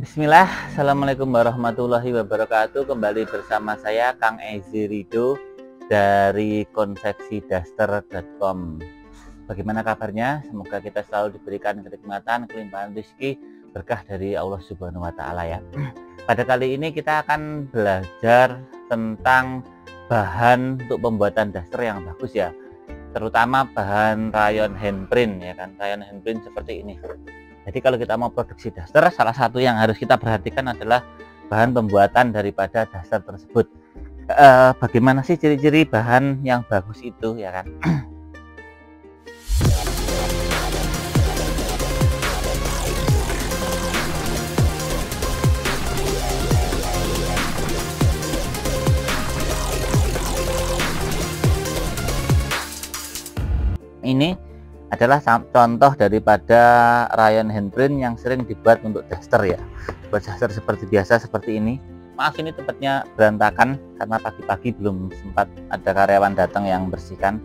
Bismillah, Assalamualaikum warahmatullahi wabarakatuh. Kembali bersama saya Kang Ezi Rido dari konveksidaster.com. Bagaimana kabarnya? Semoga kita selalu diberikan kenikmatan, kelimpahan rezeki, berkah dari Allah Subhanahu wa taala ya. Pada kali ini kita akan belajar tentang bahan untuk pembuatan daster yang bagus ya. Terutama bahan rayon handprint ya kan. Rayon handprint seperti ini. Jadi kalau kita mau produksi daster, salah satu yang harus kita perhatikan adalah bahan pembuatan daripada daster tersebut. Bagaimana sih ciri-ciri bahan yang bagus itu ya kan? Ini adalah contoh daripada rayon handprint yang sering dibuat untuk daster ya. Buat daster seperti biasa seperti ini. Maaf ini tempatnya berantakan karena pagi-pagi belum sempat ada karyawan datang yang bersihkan.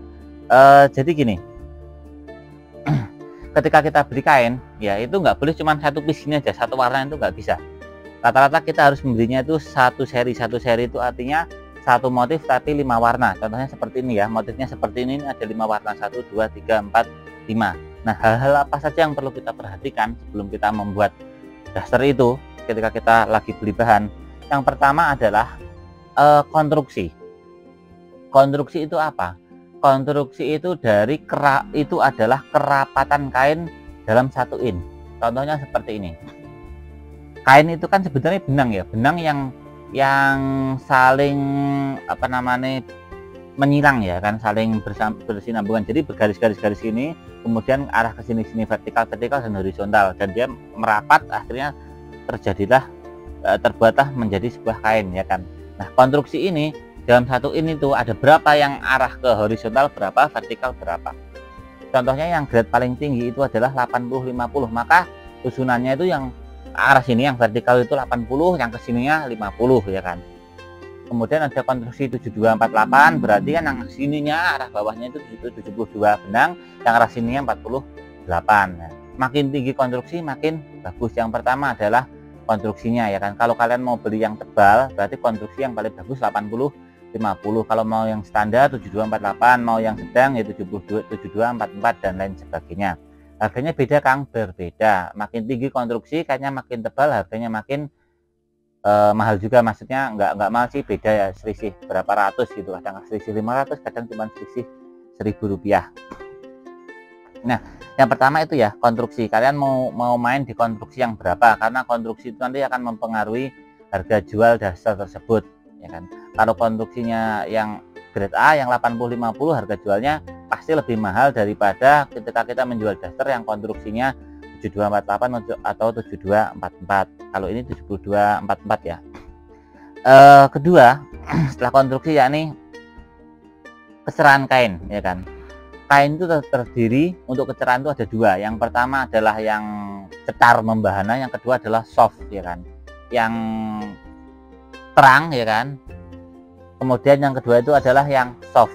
Jadi gini, ketika kita beli kain ya itu nggak boleh cuma satu piece ini aja, satu warna itu nggak bisa. Rata-rata kita harus membelinya itu satu seri itu artinya satu motif tapi 5 warna. Contohnya seperti ini ya, motifnya seperti ini ada 5 warna, 1 2 3 4 5. Nah, hal-hal apa saja yang perlu kita perhatikan sebelum kita membuat daster itu ketika kita lagi beli bahan? Yang pertama adalah konstruksi. Konstruksi itu apa? Konstruksi itu dari itu adalah kerapatan kain dalam satu in. Contohnya seperti ini. Kain itu kan sebenarnya benang ya, benang yang saling menyilang ya kan, saling bersinambungan. Jadi bergaris-garis ini, kemudian arah ke sini vertikal dan horizontal, dan dia merapat, akhirnya terbuatlah menjadi sebuah kain ya kan. Nah, konstruksi ini dalam satu ini tuh ada berapa yang arah ke horizontal, berapa vertikal, berapa. Contohnya yang grade paling tinggi itu adalah 80-50, maka susunannya itu yang arah sini yang vertikal itu 80, yang kesininya 50 ya kan. Kemudian ada konstruksi 7248, berarti kan yang sininya arah bawahnya itu 72 benang, yang arah sininya 48. Nah, makin tinggi konstruksi makin bagus. Yang pertama adalah konstruksinya ya kan. Kalau kalian mau beli yang tebal, berarti konstruksi yang paling bagus 80-50. Kalau mau yang standar 7248, mau yang sedang ya 7244 dan lain sebagainya. Harganya beda Kang, berbeda. Makin tinggi konstruksi kayaknya makin tebal, harganya makin mahal juga. Maksudnya nggak mahal sih, beda ya, selisih berapa ratus gitu, kadang selisih 500, kadang cuma selisih Rp1.000. Nah, yang pertama itu ya konstruksi. Kalian mau main di konstruksi yang berapa, karena konstruksi itu nanti akan mempengaruhi harga jual daster tersebut ya kan. Kalau konstruksinya yang grade A yang 80-50, harga jualnya pasti lebih mahal daripada ketika kita menjual daster yang konstruksinya 7248 atau 7244. Kalau ini 7244 ya. Kedua, setelah konstruksi yakni kecerahan kain ya kan. Kain itu terdiri, untuk kecerahan itu ada dua. Yang pertama adalah yang cetar membahana, yang kedua adalah soft ya kan, yang terang ya kan. Kemudian yang kedua itu adalah yang soft.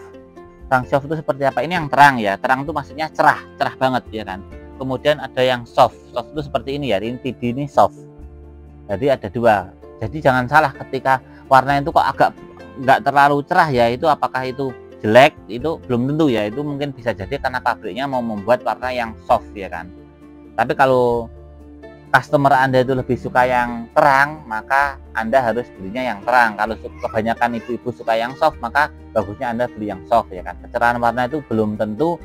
Yang soft itu seperti apa? Ini yang terang ya, terang itu maksudnya cerah banget ya kan. Kemudian ada yang soft itu seperti ini ya, ini TD ini soft. Jadi ada dua. Jadi jangan salah ketika warna itu kok agak nggak terlalu cerah ya, itu apakah itu jelek? Itu belum tentu ya, itu mungkin bisa jadi karena pabriknya mau membuat warna yang soft ya kan. Tapi kalau customer Anda itu lebih suka yang terang, maka Anda harus belinya yang terang. Kalau kebanyakan ibu-ibu suka yang soft, maka bagusnya Anda beli yang soft ya kan. Kecerahan warna itu belum tentu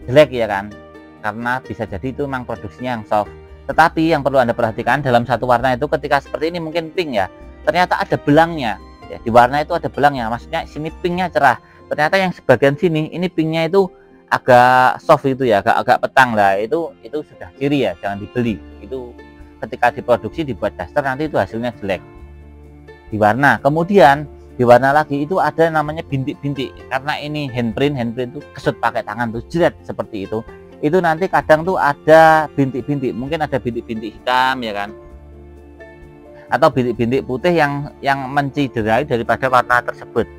jelek ya kan, karena bisa jadi itu memang produksinya yang soft. Tetapi yang perlu Anda perhatikan dalam satu warna itu, ketika seperti ini mungkin pink ya, ternyata ada belangnya ya, di warna itu ada belangnya, maksudnya sini pinknya cerah, ternyata yang sebagian sini ini pinknya itu agak soft itu ya, agak petang lah, itu sudah ciri ya, jangan dibeli. Itu ketika diproduksi dibuat daster nanti itu hasilnya jelek di warna. Kemudian di warna lagi itu ada namanya bintik-bintik, karena ini handprint itu kesut pakai tangan tuh, jerat seperti itu nanti kadang tuh ada bintik-bintik, mungkin ada bintik-bintik hitam ya kan, atau bintik-bintik putih yang menciderai daripada warna tersebut.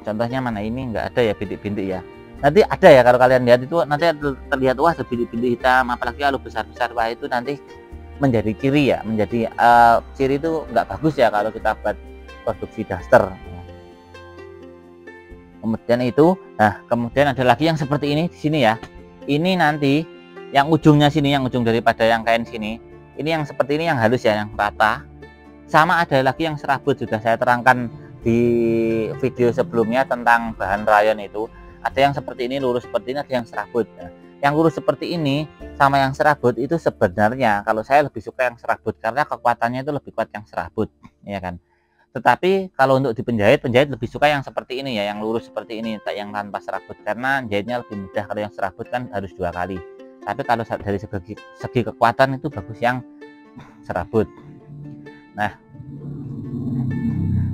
Contohnya mana, ini nggak ada ya bintik-bintik ya. Nanti ada ya, kalau kalian lihat itu nanti terlihat wah bintik-bintik hitam, apalagi kalau besar-besar, wah itu nanti menjadi ciri ya, menjadi ciri itu nggak bagus ya kalau kita buat produksi daster. Kemudian itu, nah kemudian ada lagi yang seperti ini di sini ya. Ini nanti yang ujungnya sini, yang ujung daripada yang kain sini, ini yang seperti ini yang halus ya, yang rata. Sama ada lagi yang serabut, sudah saya terangkan di video sebelumnya tentang bahan rayon itu. Ada yang seperti ini lurus seperti ini, ada yang serabut. Nah, yang lurus seperti ini sama yang serabut itu sebenarnya kalau saya lebih suka yang serabut karena kekuatannya itu lebih kuat yang serabut, ya kan. Tetapi kalau untuk di penjahit lebih suka yang seperti ini ya, yang lurus seperti ini, yang tanpa serabut, karena jahitnya lebih mudah. Kalau yang serabut kan harus 2 kali. Tapi kalau dari segi kekuatan itu bagus yang serabut. Nah,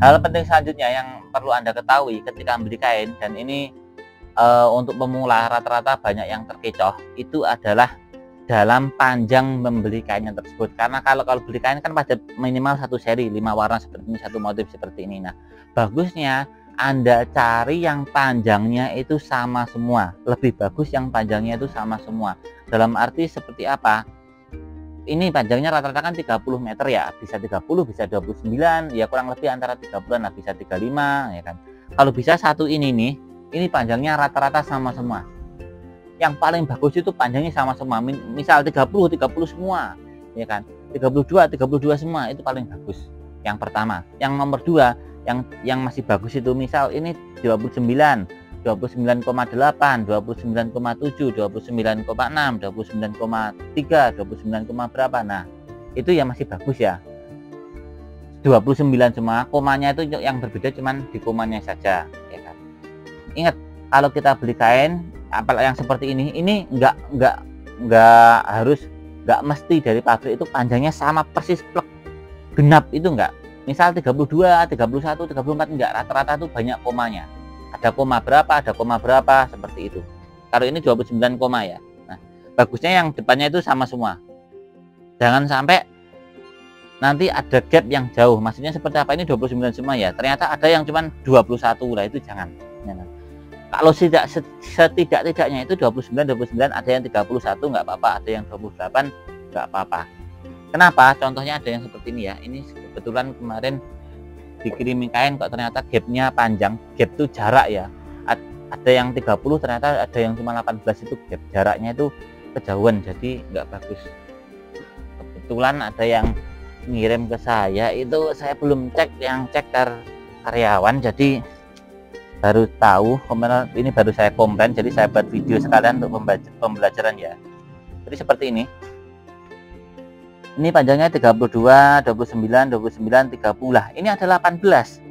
hal penting selanjutnya yang perlu Anda ketahui ketika membeli kain, dan ini untuk pemula rata-rata banyak yang terkecoh, itu adalah dalam panjang membeli kainnya tersebut. Karena kalau beli kain kan pada minimal 1 seri 5 warna seperti ini, 1 motif seperti ini. Nah, bagusnya Anda cari yang panjangnya itu sama semua. Lebih bagus yang panjangnya itu sama semua. Dalam arti seperti apa? Ini panjangnya rata-rata kan 30 meter ya, bisa 30, bisa 29, ya kurang lebih antara 30-an, bisa 35 ya kan. Kalau bisa satu ini nih, ini panjangnya rata-rata sama semua. Yang paling bagus itu panjangnya sama semua. Misal 30 semua, ya kan. 32 semua, itu paling bagus. Yang pertama. Yang nomor 2, yang masih bagus itu misal ini 29, 29,8, 29,7, 29,6, 29,3, 29, berapa. Nah, itu yang masih bagus ya. 29 semua, komanya itu yang berbeda cuman di komanya saja, ya kan. Ingat, kalau kita beli kain apalagi yang seperti ini nggak harus, nggak mesti dari pabrik itu panjangnya sama persis plek genap, itu enggak. Misal 32, 31, 34 enggak, rata-rata itu banyak komanya. Ada koma berapa seperti itu. Kalau ini 29 koma ya. Nah, bagusnya yang depannya itu sama semua. Jangan sampai nanti ada gap yang jauh. Maksudnya seperti apa, ini 29 semua ya. Ternyata ada yang cuman 21 lah, itu jangan. Kalau setidak-tidaknya itu 29, ada yang 31 nggak apa-apa, ada yang 28 nggak apa-apa. Kenapa? Contohnya ada yang seperti ini ya. Ini kebetulan kemarin dikirimi kain kok ternyata gapnya panjang. Gap itu jarak ya. Ada yang 30, ternyata ada yang cuma 18, itu gap jaraknya itu kejauhan, jadi nggak bagus. Kebetulan ada yang ngirim ke saya, itu saya belum cek, yang cek karyawan, jadi baru tahu, ini baru saya komplain, jadi saya buat video sekalian untuk pembelajaran ya. Jadi seperti ini panjangnya 32, 29, 30 lah. Ini ada 18.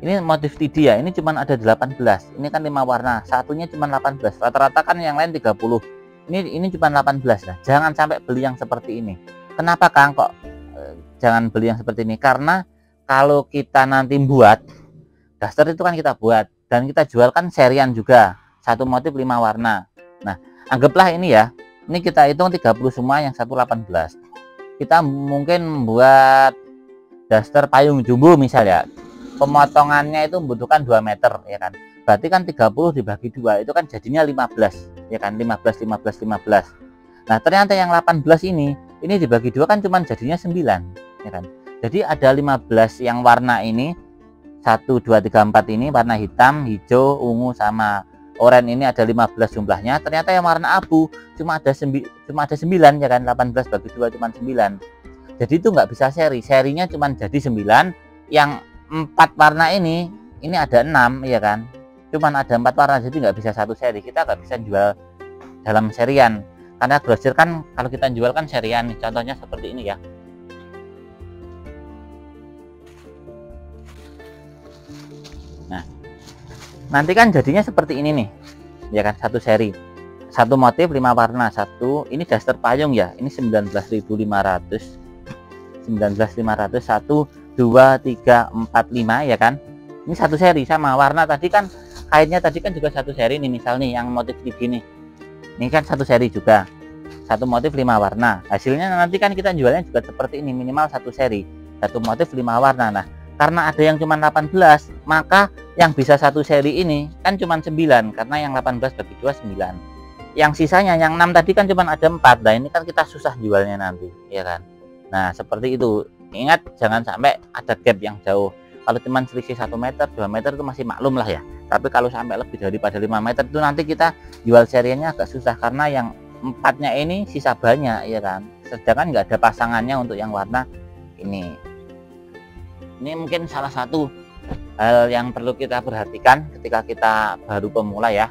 Ini motif TD ya, ini cuma ada 18. Ini kan 5 warna, satunya cuma 18. Rata-rata kan yang lain 30. Ini cuma 18 lah. Jangan sampai beli yang seperti ini. Kenapa Kang kok jangan beli yang seperti ini? Karena kalau kita nanti buat daster itu kan kita buat dan kita jual kan serian juga, satu motif 5 warna. Nah, anggaplah ini ya, ini kita hitung 30 semua, yang satu 18. Kita mungkin membuat daster payung jumbo misalnya, pemotongannya itu membutuhkan 2 meter ya kan. Berarti kan 30 dibagi 2 itu kan jadinya 15 ya kan, 15. Nah, ternyata yang 18 ini dibagi 2 kan cuman jadinya 9 ya kan. Jadi ada 15 yang warna ini, 1, 2, 3, 4 ini warna hitam, hijau, ungu sama oranye, ini ada 15 jumlahnya. Ternyata yang warna abu cuma ada 9 ya kan, 18 bagi 2 cuma 9. Jadi itu nggak bisa serinya cuma jadi 9. Yang 4 warna ini ada 6 ya kan, cuman ada 4 warna, jadi nggak bisa satu seri. Kita nggak bisa jual dalam serian, karena grosir kan kalau kita jual kan serian nih. Contohnya seperti ini ya. Nah, nanti kan jadinya seperti ini nih ya kan, satu seri, satu motif 5 warna, satu. Ini daster payung ya, ini 19.500, 19.500, 1, 2, 3, 4, 5 ya kan. Ini satu seri sama warna tadi kan, kainnya tadi kan juga satu seri nih. Misal nih yang motif begini, ini kan satu seri juga, satu motif 5 warna. Hasilnya nanti kan kita jualnya juga seperti ini, minimal satu seri, satu motif 5 warna. Nah, karena ada yang cuma 18, maka Yang bisa satu seri ini kan cuma 9, karena yang 18 bagi 2 9. Yang sisanya yang 6 tadi kan cuma ada 4. Nah, ini kan kita susah jualnya nanti, ya kan. Nah, seperti itu. Ingat jangan sampai ada gap yang jauh. Kalau cuma selisih 1 meter, 2 meter itu masih maklum lah ya. Tapi kalau sampai lebih daripada 5 meter itu nanti kita jual serinya agak susah, karena yang 4-nya ini sisa banyak, ya kan. Sedangkan nggak ada pasangannya untuk yang warna ini. Ini mungkin salah satu hal yang perlu kita perhatikan ketika kita baru pemula ya,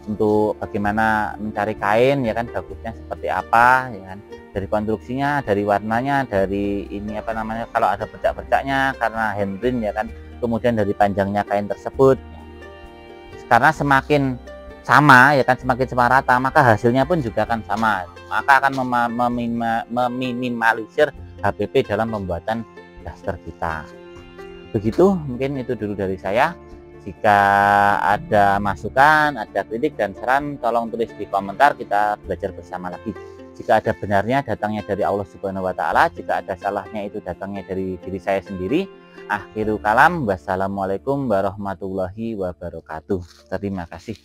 untuk bagaimana mencari kain, ya kan, bagusnya seperti apa, ya kan, dari konstruksinya, dari warnanya, dari ini apa namanya, kalau ada bercak-bercaknya karena handprint, ya kan, kemudian dari panjangnya kain tersebut. Karena semakin sama, ya kan, semakin sama rata, maka hasilnya pun juga akan sama, maka akan meminimalisir HPP dalam pembuatan daster kita. Begitu, mungkin itu dulu dari saya. Jika ada masukan, ada kritik dan saran, tolong tulis di komentar, kita belajar bersama lagi. Jika ada benarnya, datangnya dari Allah Subhanahu wa Ta'ala. Jika ada salahnya, itu datangnya dari diri saya sendiri. Akhirul kalam, wassalamualaikum warahmatullahi wabarakatuh. Terima kasih.